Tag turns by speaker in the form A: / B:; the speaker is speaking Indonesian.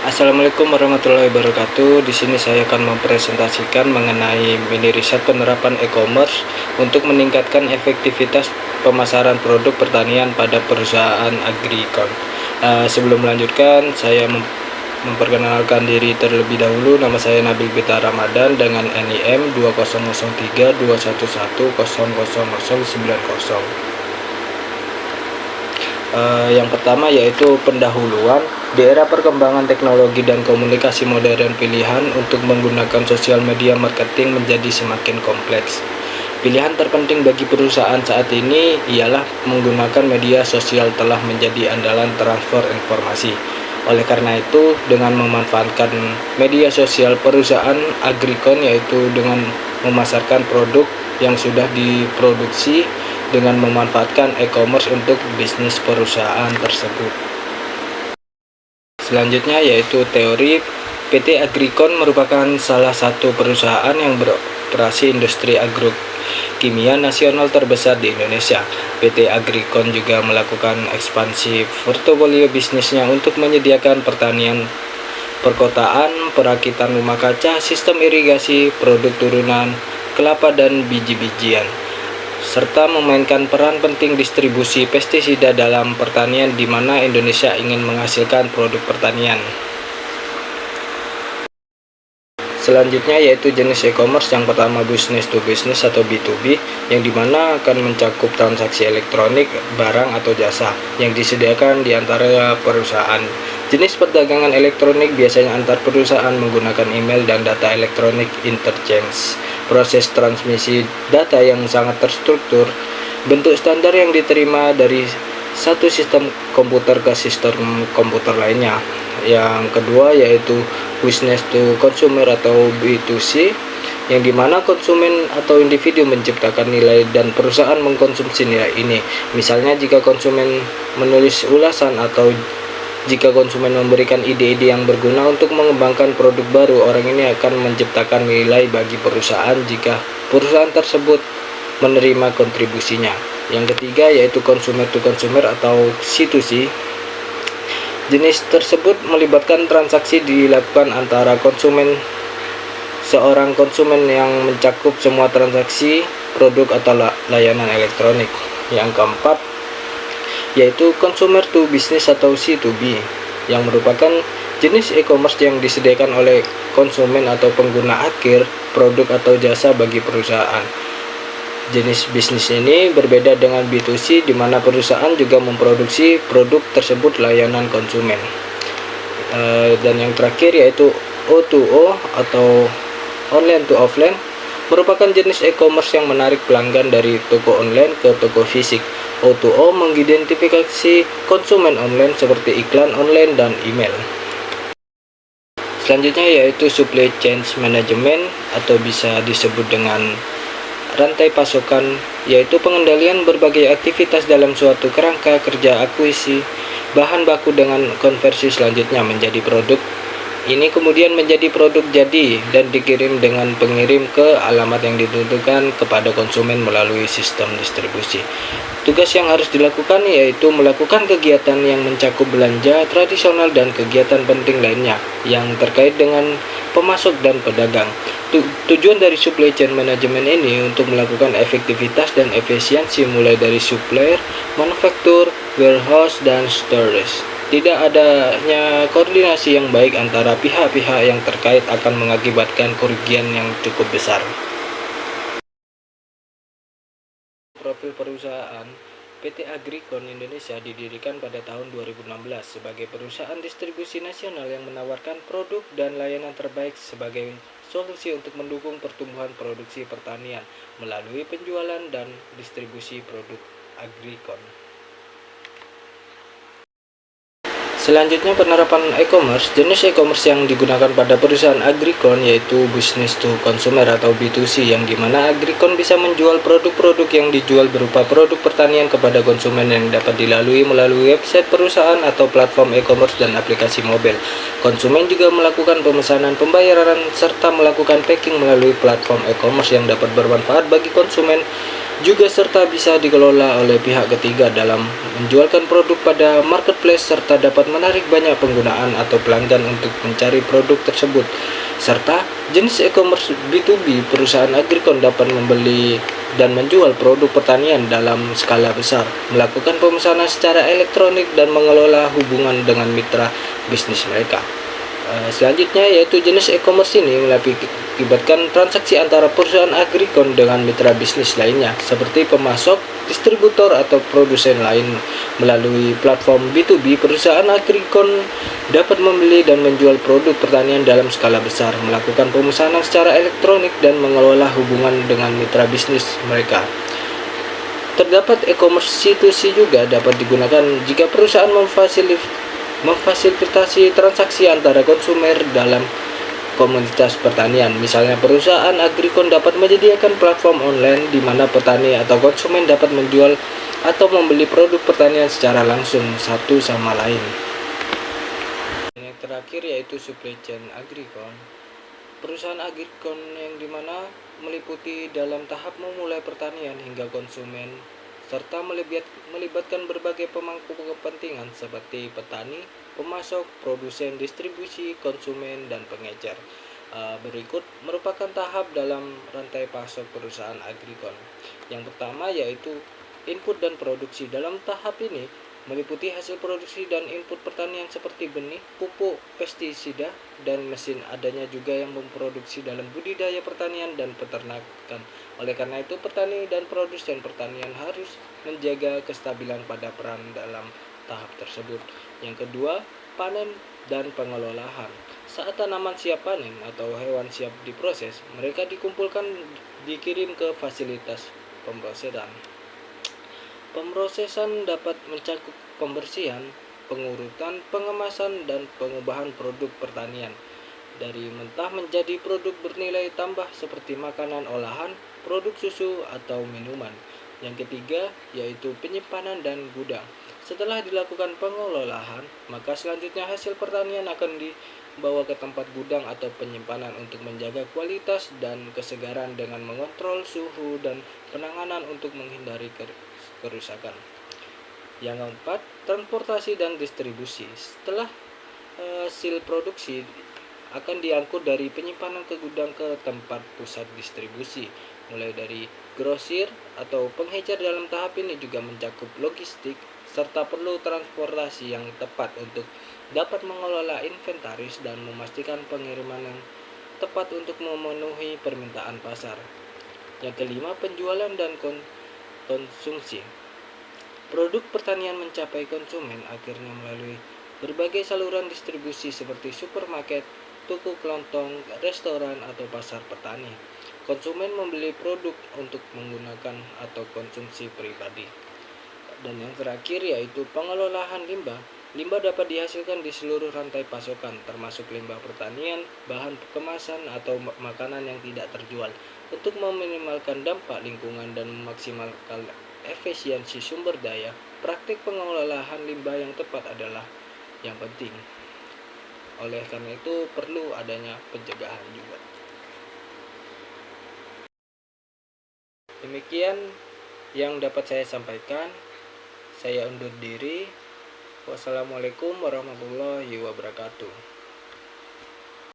A: Assalamualaikum warahmatullahi wabarakatuh. Di sini saya akan mempresentasikan mengenai mini riset penerapan e-commerce untuk meningkatkan efektivitas pemasaran produk pertanian pada perusahaan agrikon. Sebelum melanjutkan, saya memperkenalkan diri terlebih dahulu. Nama saya Nabil Bita Ramadan dengan NIM 200321100090. Yang pertama yaitu pendahuluan. Di era perkembangan teknologi dan komunikasi modern, pilihan untuk menggunakan sosial media marketing menjadi semakin kompleks. Pilihan terpenting bagi perusahaan saat ini ialah menggunakan media sosial telah menjadi andalan transfer informasi. Oleh karena itu, dengan memanfaatkan media sosial, perusahaan agrikon yaitu dengan memasarkan produk yang sudah diproduksi dengan memanfaatkan e-commerce untuk bisnis perusahaan tersebut. Selanjutnya yaitu teori. PT Agrikon merupakan salah satu perusahaan yang beroperasi industri agrokimia nasional terbesar di Indonesia. PT Agrikon juga melakukan ekspansi portofolio bisnisnya untuk menyediakan pertanian perkotaan, perakitan rumah kaca, sistem irigasi, produk turunan kelapa dan biji-bijian, serta memainkan peran penting distribusi pestisida dalam pertanian di mana Indonesia ingin menghasilkan produk pertanian. Selanjutnya yaitu jenis e-commerce. Yang pertama business to business atau B2B, yang dimana akan mencakup transaksi elektronik, barang atau jasa yang disediakan di antara perusahaan. Jenis perdagangan elektronik biasanya antar perusahaan menggunakan email dan data elektronik interchange. Proses transmisi data yang sangat terstruktur, bentuk standar yang diterima dari satu sistem komputer ke sistem komputer lainnya. Yang kedua yaitu business to consumer atau B2C, yang dimana konsumen atau individu menciptakan nilai dan perusahaan mengkonsumsi nilai ini. Misalnya jika konsumen menulis ulasan atau jika konsumen memberikan ide-ide yang berguna untuk mengembangkan produk baru, orang ini akan menciptakan nilai bagi perusahaan jika perusahaan tersebut menerima kontribusinya. Yang ketiga yaitu consumer to consumer atau C2C. Jenis tersebut melibatkan transaksi dilakukan antara seorang konsumen yang mencakup semua transaksi produk atau layanan elektronik. Yang keempat yaitu consumer to business atau C2B, yang merupakan jenis e-commerce yang disediakan oleh konsumen atau pengguna akhir produk atau jasa bagi perusahaan. Jenis bisnis ini berbeda dengan B2C, di mana perusahaan juga memproduksi produk tersebut layanan konsumen. Dan yang terakhir yaitu O2O atau online to offline, merupakan jenis e-commerce yang menarik pelanggan dari toko online ke toko fisik. O2O mengidentifikasi konsumen online seperti iklan online dan email. Selanjutnya yaitu supply chain management atau bisa disebut dengan rantai pasokan, yaitu pengendalian berbagai aktivitas dalam suatu kerangka kerja akuisisi bahan baku dengan konversi selanjutnya menjadi produk. Ini kemudian menjadi produk jadi dan dikirim dengan pengirim ke alamat yang ditentukan kepada konsumen melalui sistem distribusi. Tugas yang harus dilakukan yaitu melakukan kegiatan yang mencakup belanja tradisional dan kegiatan penting lainnya yang terkait dengan pemasok dan pedagang. Tujuan dari supply chain management ini untuk melakukan efektivitas dan efisiensi mulai dari supplier, manufaktur, warehouse, dan storage. Tidak adanya koordinasi yang baik antara pihak-pihak yang terkait akan mengakibatkan kerugian yang cukup besar. Profil perusahaan. PT Agrikon Indonesia didirikan pada tahun 2016 sebagai perusahaan distribusi nasional yang menawarkan produk dan layanan terbaik sebagai solusi untuk mendukung pertumbuhan produksi pertanian melalui penjualan dan distribusi produk Agrikon. Selanjutnya penerapan e-commerce. Jenis e-commerce yang digunakan pada perusahaan Agrikon yaitu business to consumer atau B2C, yang dimana Agrikon bisa menjual produk-produk yang dijual berupa produk pertanian kepada konsumen yang dapat dilalui melalui website perusahaan atau platform e-commerce dan aplikasi mobile. Konsumen juga melakukan pemesanan, pembayaran, serta melakukan packing melalui platform e-commerce yang dapat bermanfaat bagi konsumen juga serta bisa dikelola oleh pihak ketiga dalam menjualkan produk pada marketplace serta dapat menarik banyak penggunaan atau pelanggan untuk mencari produk tersebut. Serta jenis e-commerce B2B, perusahaan agrikon dapat membeli dan menjual produk pertanian dalam skala besar, melakukan pemesanan secara elektronik dan mengelola hubungan dengan mitra bisnis mereka. Selanjutnya yaitu jenis e-commerce ini mengakibatkan transaksi antara perusahaan agrikon dengan mitra bisnis lainnya seperti pemasok, distributor atau produsen lain. Melalui platform B2B, perusahaan agrikon dapat membeli dan menjual produk pertanian dalam skala besar, melakukan pemesanan secara elektronik dan mengelola hubungan dengan mitra bisnis mereka. Terdapat e-commerce C2C juga dapat digunakan jika perusahaan memfasilitasi transaksi antara konsumer dalam komunitas pertanian. Misalnya, perusahaan agrikon dapat menyediakan platform online di mana petani atau konsumen dapat menjual atau membeli produk pertanian secara langsung satu sama lain. Yang terakhir yaitu supply chain agrikon. Perusahaan agrikon yang dimana meliputi dalam tahap memulai pertanian hingga konsumen serta melibatkan berbagai pemangku kepentingan seperti petani, pemasok, produsen, distribusi, konsumen, dan pengecer. Berikut merupakan tahap dalam rantai pasok perusahaan agrikon. Yang pertama yaitu input dan produksi. Dalam tahap ini meliputi hasil produksi dan input pertanian seperti benih, pupuk, pestisida, dan mesin. Adanya juga yang memproduksi dalam budidaya pertanian dan peternakan. Oleh karena itu, petani dan produsen pertanian harus menjaga kestabilan pada peran dalam tahap tersebut. Yang kedua, panen dan pengelolaan. Saat tanaman siap panen atau hewan siap diproses, mereka dikumpulkan dikirim ke fasilitas pemrosesan. Pemrosesan dapat mencakup pembersihan, pengurutan, pengemasan, dan pengubahan produk pertanian dari mentah menjadi produk bernilai tambah seperti makanan olahan, produk susu, atau minuman. Yang ketiga yaitu penyimpanan dan gudang. Setelah dilakukan pengelolaan, maka selanjutnya hasil pertanian akan dibawa ke tempat gudang atau penyimpanan untuk menjaga kualitas dan kesegaran dengan mengontrol suhu dan penanganan untuk menghindari kerusakan. Yang keempat, transportasi dan distribusi. Setelah hasil produksi akan diangkut dari penyimpanan ke gudang ke tempat pusat distribusi, mulai dari grosir atau pengecer. Dalam tahap ini juga mencakup logistik serta perlu transportasi yang tepat untuk dapat mengelola inventaris dan memastikan pengiriman yang tepat untuk memenuhi permintaan pasar. Yang kelima, penjualan dan konsumsi. Produk pertanian mencapai konsumen akhirnya melalui berbagai saluran distribusi seperti supermarket, toko kelontong, restoran, atau pasar petani. Konsumen membeli produk untuk menggunakan atau konsumsi pribadi. Dan yang terakhir yaitu pengelolaan limbah. Limbah dapat dihasilkan di seluruh rantai pasokan, termasuk limbah pertanian, bahan kemasan, atau makanan yang tidak terjual. Untuk meminimalkan dampak lingkungan dan memaksimalkan efisiensi sumber daya, praktik pengelolaan limbah yang tepat adalah yang penting. Oleh karena itu perlu adanya pencegahan juga. Demikian yang dapat saya sampaikan. Saya undur diri. Wassalamualaikum warahmatullahi wabarakatuh.